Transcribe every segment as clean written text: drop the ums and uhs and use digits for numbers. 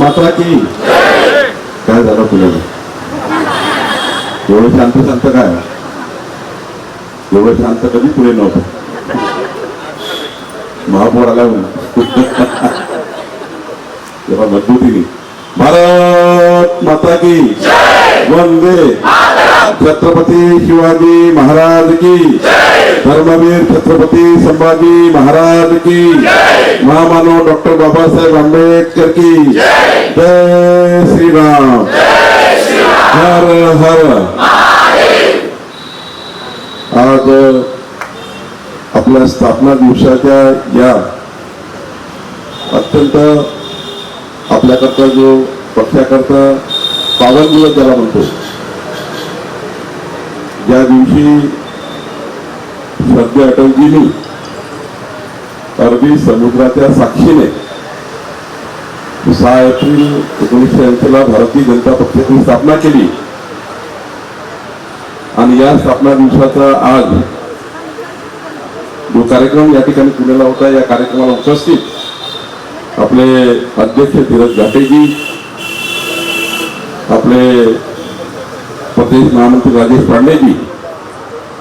माता की काय झालं पुण्याला एवढं शांत शांत काय एवढं शांत कधी पुढे नव्हतं महापौर आला तेव्हा मजबूतीने भारत माता की वंदे छत्रपती शिवाजी महाराज की धर्मवीर छत्रपती संभाजी महाराज की महामानव डॉक्टर बाबासाहेब आंबेडकर की जय श्रीराम हर हर। आज आपल्या स्थापना दिवसाच्या या अत्यंत आपल्याकरता जो पक्षाकरता पावन दिवस ज्याला म्हणतो, ज्या दिवशी श्रद्धेय अटलजींनी अरबी समुद्राच्या साक्षीने 6 एप्रिल 1980 ला भारतीय जनता पक्षाची स्थापना केली आणि या स्थापना दिवसाचा आज जो कार्यक्रम या ठिकाणी पुण्याला होता, या कार्यक्रमाला उपस्थित आपले अध्यक्ष धीरज घाटेजी, आपले प्रदेश महामंत्री राजेश पांडेजी,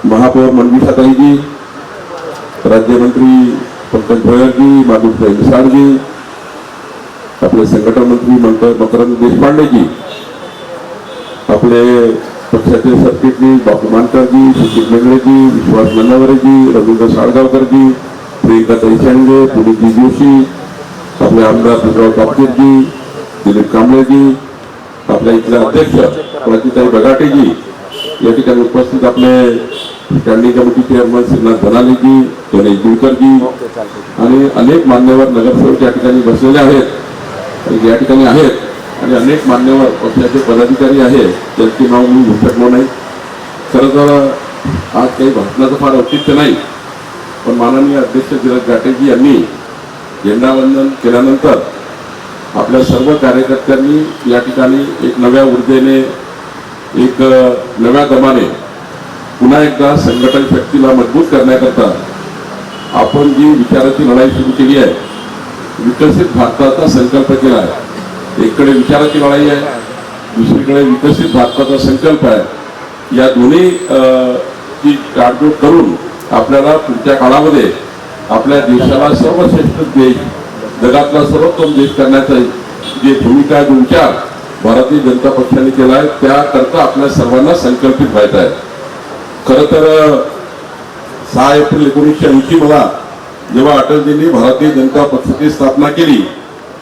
महापौर मनविषाताईजी, राज्यमंत्री पंकज भोयरजी, माधुरताई मिसाळजी, आपले संघटन मंत्री मकरंद देशपांडेजी, आपले पक्षाचे सरचिटणीस बापू मानकरजी, सुशील मेंगळेजी, विश्वास नन्नावरेजी, रवींद्र साळगावकरजी, प्रियंकाताई शेंडगे, पुनीतजी जोशी, आपले आमदार भीमराव कापसेजी, दिलीप कांबळेजी, आपल्या इथले अध्यक्ष प्राचीताई बगाटेजी, या ठिकाणी उपस्थित आपले standing committee chairman Shrinath Dhanaleji, Ganesh Diwakarji आणि अनेक मान्यवर नगरसेवक या ठिकाणी बसलेले आहेत, या ठिकाणी आहेत आणि अनेक मान्यवर पक्षाचे पदाधिकारी आहेत, त्यांची नाव मी घेऊ शकलो नाही. खरं तर आज काही भाषणाचं फार औचित्य नाही, पण माननीय अध्यक्ष धीरज घाटेजी यांनी झेंडावंदन केल्यानंतर आपल्या सर्व कार्यकर्त्यांनी या ठिकाणी एक नव्या ऊर्जेने, एक नव्या दमाने पुन्हा एकदा संघटन शक्तीला मजबूत करण्याकरता आपण जी विचाराची लढाई सुरू केली आहे, विकसित भारताचा संकल्प केला आहे. एकीकडे विचाराची लढाई आहे, दुसरीकडे विकसित भारताचा संकल्प आहे. या दोन्ही ची काळजोड करून आपल्याला पुढच्या काळामध्ये आपल्या देशाला सर्वश्रेष्ठ देश, जगातला सर्वोत्तम देश करण्याचा जे भूमिका, जो विचार भारतीय जनता पक्षाने केला आहे, त्याकरता आपल्या सर्वांना संकल्पित व्हायचं आहे. खरं तर 6 एप्रिल 1980 मला जेव्हा अटलजींनी भारतीय जनता पक्षाची स्थापना केली,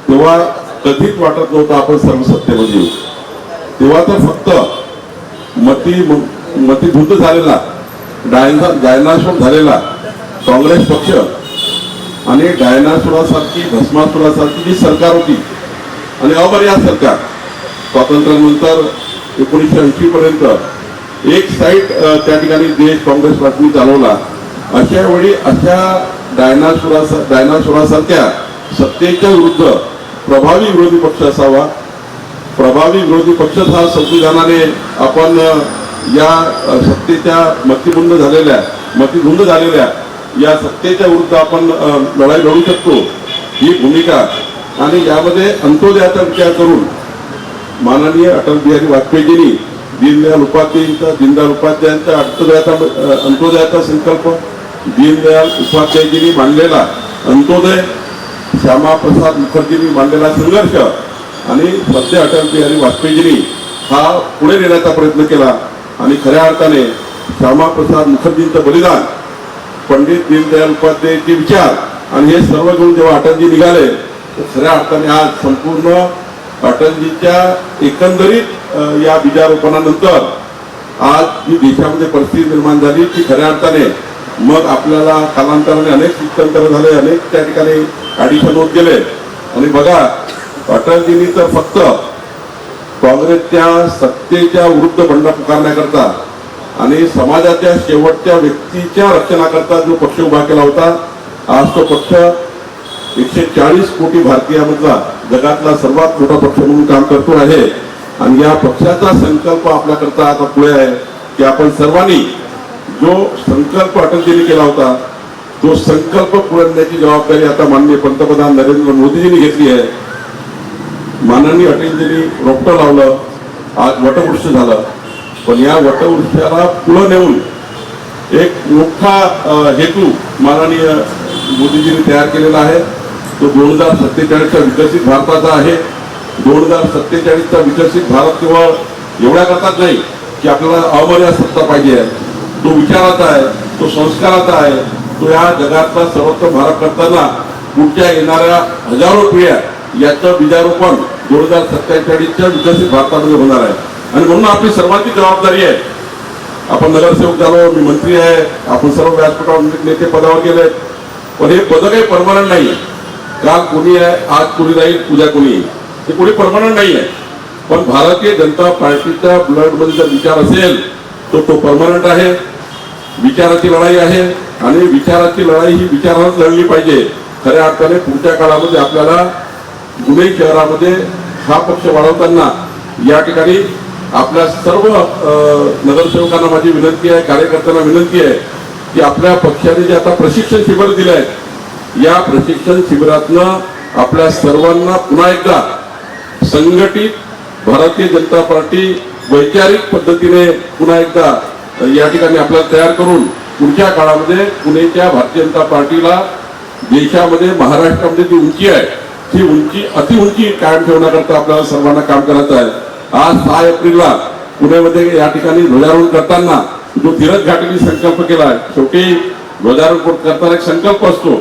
तेव्हा कधीच वाटत नव्हतं आपण सर्व सत्तेमध्ये येऊ. तेव्हा तर फक्त मतीधुंद झालेला, डायनासोर झालेला काँग्रेस पक्ष आणि डायनासोरासारखी, भस्मासुरासारखी जी सरकार होती आणि अमर्याद सरकार, स्वातंत्र्यानंतर 1980 पर्यंत एक साईड त्या ठिकाणी देश काँग्रेस पार्टीने चालवला. अशा वेळी अशा डायनासोरासारख्या सत्तेच्या विरुद्ध प्रभावी विरोधी पक्ष असावा. प्रभावी विरोधी पक्ष हा संविधानाने आपण या सत्तेच्या मतिधुंद झालेल्या या सत्तेच्या विरुद्ध आपण लढाई लढू शकतो, ही भूमिका. आणि यामध्ये अंत्योदयाचा विचार करून माननीय अटल बिहारी वाजपेयीजींनी दीनदयाल उपाध्यायांचा अंत्योदयाचा संकल्प, दीनदयाल उपाध्यायजींनी मांडलेला अंत्योदय, श्यामाप्रसाद मुखर्जींनी मांडलेला संघर्ष आणि सध्या अटल बिहारी वाजपेयीजींनी हा पुढे नेण्याचा प्रयत्न केला. आणि खऱ्या अर्थाने श्यामाप्रसाद मुखर्जींचं बलिदान, पंडित दीनदयाल उपाध्यायचे विचार आणि हे सर्व घेऊन जेव्हा अटलजी निघाले, तर खऱ्या अर्थाने आज संपूर्ण अटलजीच्या एकंदरीत या बीजारोपणानंतर आज जी देशामध्ये परिस्थिती निर्माण झाली, ती खऱ्या अर्थाने मग आपल्याला कालांतराने अनेक स्थित्यंतर झाले, अनेक त्या ठिकाणी ॲडिशन होत गेले. आणि बघा, अटलजींनी तर फक्त काँग्रेसच्या सत्तेच्या विरुद्ध बंड पुकारण्याकरता आणि समाजाच्या शेवटच्या व्यक्तीच्या रक्षणाकरता जो पक्ष उभा केला होता, आज तो पक्ष 140 कोटी भारतीयांमधला जगातला सर्वात मोठा पक्ष म्हणून काम करतो आहे. आणि या पक्षाचा संकल्प आपल्याकरता आता पुढे आहे की आपण सर्वांनी जो संकल्प अटलजींनी केला होता, तो संकल्प पुरवण्याची जबाबदारी आता माननीय पंतप्रधान नरेंद्र मोदीजींनी घेतली आहे. माननीय अटलजींनी रोपटं लावलं, आज वटवृक्ष झालं. पण या वटवृक्षाला पुढे नेऊन एक मोठा हेतू माननीय मोदीजींनी तयार केलेला आहे. तो 2047चा विकसित भारताचा आहे. 2047चा विकसित भारत केवळ एवढ्या करतात नाही की आपल्याला अमर्याद सत्ता पाहिजे. तो विचाराचा आहे, तो संस्काराचा आहे. तो या जगातला सर्वोत्तम भारत करताना पुढच्या येणाऱ्या हजारो पिढ्या याचं बीजारोपण 2047च्या विकसित भारतामध्ये होणार आहे. आणि म्हणून आपली सर्वांची जबाबदारी आहे. आपण नगरसेवक झालो, मी मंत्री आहे, आपण सर्व व्यासपीठावर नेते पदावर गेले. पण हे पद काही परमनंट नाही आहे. काल कोणी आहे, आज कोणी राहील, उद्या कोणी येईल, हे कोणी परमनंट नाही आहे. पण भारतीय जनता पार्टीच्या ब्लडमध्ये जर विचार असेल तो परमनंट आहे. विचाराची लढाई आहे आणि विचाराची लढाई ही विचारानंच लढली पाहिजे. खऱ्या अर्थाने पुढच्या काळामध्ये आपल्याला पुणे शहरामध्ये हा पक्ष वाढवताना या ठिकाणी आपल्या सर्व नगरसेवकांना माझी विनंती आहे, कार्यकर्त्यांना विनंती आहे की आपल्या पक्षाने जे आता प्रशिक्षण शिबिर दिले आहेत, या प्रशिक्षण शिबिरातनं आपल्या सर्वांना पुन्हा एकदा संघटित भारतीय जनता पार्टी वैचारिक पद्धतीने पुन्हा एकदा या ठिकाणी आपल्याला तयार करून पुढच्या काळामध्ये पुणेच्या भारतीय जनता पार्टीला देशामध्ये, महाराष्ट्रामध्ये जी उंची आहे ती उंची अतिउंची कायम ठेवण्याकरता आपल्याला सर्वांना काम करायचं आहे. आज 6 एप्रिलला पुण्यामध्ये या ठिकाणी ध्वजारोहण करताना जो धीरज घाटेंनी संकल्प केला आहे, शेवटी ध्वजारोहण करताना एक संकल्प असतो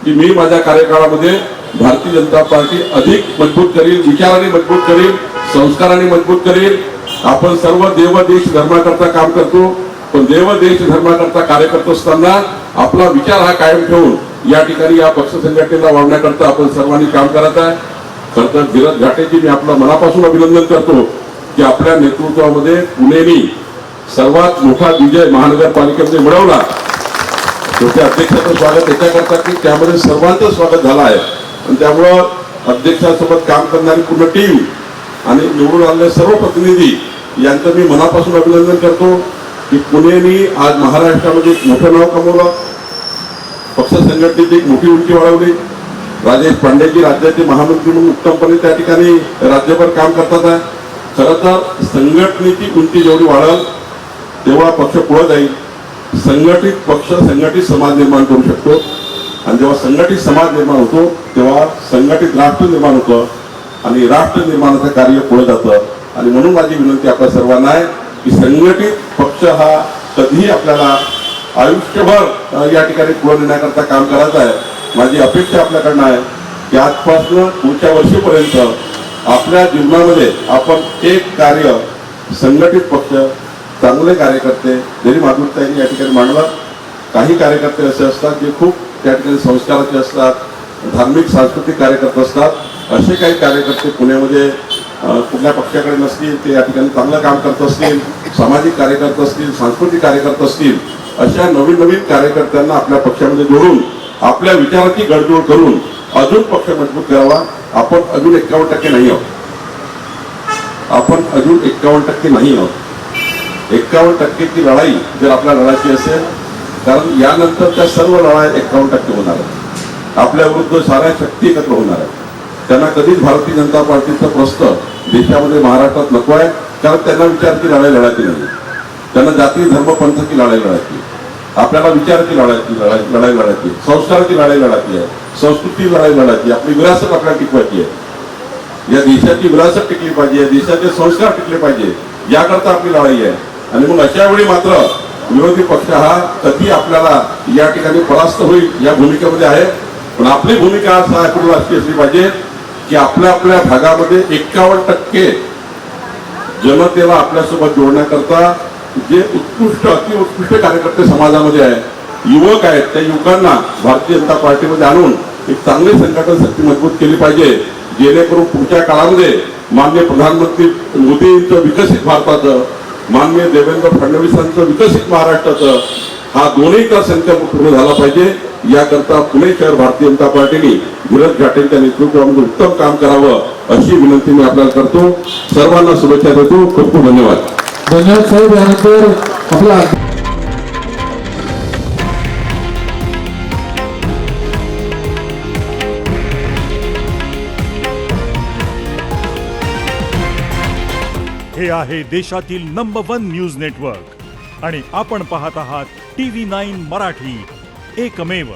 की मी माझ्या कार्यकाळामध्ये भारतीय जनता पार्टी अधिक मजबूत करील, विचाराने मजबूत करील, संस्काराने मजबूत करील. आपण सर्व देव देश धर्माकरता काम करतो, पण देव देश धर्माकरता कार्य करत असताना आपला विचार हा कायम ठेवून या ठिकाणी या पक्ष संघटनेला वाढवण्याकरता आपण सर्वांनी काम करत आहे. खरं तर धीरज घाटेजी मी आपलं मनापासून अभिनंदन करतो की आपल्या नेतृत्वामध्ये पुणेनी सर्वात मोठा विजय महानगरपालिकेमध्ये मिळवला. शेवटी अध्यक्षाचं स्वागत याच्याकरता की त्यामध्ये सर्वांचं स्वागत झालं आहे. आणि त्यामुळं अध्यक्षासोबत काम करणारी पूर्ण टीम आणि निवडून आलेले सर्व प्रतिनिधी यांचं मी मनापासून अभिनंदन करतो की पुणेनी आज महाराष्ट्रामध्ये एक मोठं नाव कमवलं, पक्ष संघटनेची एक मोठी उंची वाढवली. राजेश पांडेजी राज्याचे महामंत्री म्हणून उत्तमपणे त्या ठिकाणी राज्यभर काम करतात आहे. खरं तर संघटनेची उंची जेवढी वाढेल तेव्हा पक्ष पुढे जाईल. संघटित पक्ष संघटित समाज निर्माण करू शकतो आणि जेव्हा संघटित समाज निर्माण होतो तेव्हा संघटित राष्ट्र निर्माण होतं आणि राष्ट्र निर्माणाचं कार्य पुढे जातं. आणि म्हणून माझी विनंती आपल्या सर्वांना आहे की संघटित पक्ष हा कधीही आपल्याला आयुष्यभर या ठिकाणी पुढे नेण्याकरता काम करायचं आहे. माझी अपेक्षा आपल्याकडनं आहे की आजपासून पुढच्या वर्षीपर्यंत आपल्या जीवनामध्ये आपण एक कार्य संघटित पक्ष, चांगले कार्यकर्ते, जरी माधुरताईंनी या ठिकाणी मांडलं, काही कार्यकर्ते असे असतात जे खूप त्या ठिकाणी संस्काराचे असतात, धार्मिक सांस्कृतिक कार्यकर्ते असतात. असे काही कार्यकर्ते पुण्यामध्ये कुठल्या पक्षाकडे नसतील, ते या ठिकाणी चांगलं काम करत असतील, सामाजिक कार्यकर्ते असतील, सांस्कृतिक कार्यकर्ते असतील, अशा नवीन नवीन कार्यकर्त्यांना आपल्या पक्षामध्ये जोडून आपल्या विचाराची गडजोड करून अजून पक्ष मजबूत करावा. आपण अजून 51% नाही आहोत. आपण अजून 51% नाही आहोत. 51%ची लढाई जर आपल्या लढायची असेल, कारण यानंतरच्या सर्व लढाई 51% होणार आहेत. आपल्या विरुद्ध साऱ्या शक्ती एकत्र होणार आहेत. त्यांना कधीच भारतीय जनता पार्टीचं प्रस्त देशामध्ये, महाराष्ट्रात नको आहे. कारण त्यांना विचाराची लढाई लढायची नाही. त्यांना जाती धर्म पंथाची लढाई लढायची. आपल्याला विचाराची लढाई लढायची, संस्काराची लढाई लढायची आहे, संस्कृती लढाई लढायची, आपली विरासत आपल्याला टिकवायची आहे. या देशाची विरासत टिकली पाहिजे, देशाचे संस्कार टिकले पाहिजे, याकरता आपली लढाई आहे. आणि मग अशा वेळी मात्र विरोधी पक्ष हा कधी आपल्याला या ठिकाणी परास्त होईल या भूमिकेमध्ये आहे. पण आपली भूमिका अशी असली पाहिजे की आपल्या आपल्या भागामध्ये 51% जनतेला आपल्यासोबत जोडण्याकरता जे उत्कृष्ट, अतिउत्कृष्ट कार्यकर्ते समाजामध्ये आहेत, युवक आहेत, त्या युवकांना भारतीय जनता पार्टीमध्ये आणून एक चांगली संघटन शक्ती मजबूत केली पाहिजे, जेणेकरून पुढच्या काळामध्ये माननीय प्रधानमंत्री मोदींचं विकसित भारताचं, माननीय देवेंद्र फडणवीसांचं विकसित महाराष्ट्राचं हा दोन्हीचा संकल्प पूर्ण झाला पाहिजे. याकरता पुणे शहर भारतीय जनता पार्टीने धीरज घाटेंच्या नेतृत्वामध्ये उत्तम काम करावं अशी विनंती मी आपल्याला करतो. सर्वांना शुभेच्छा देतो. खूप खूप धन्यवाद. धन्यवाद साहेब. यानंतर आपला हे आहे देशातील नंबर 1 न्यूज नेटवर्क आणि आपण पाहत आहात TV9 मराठी, एकमेव.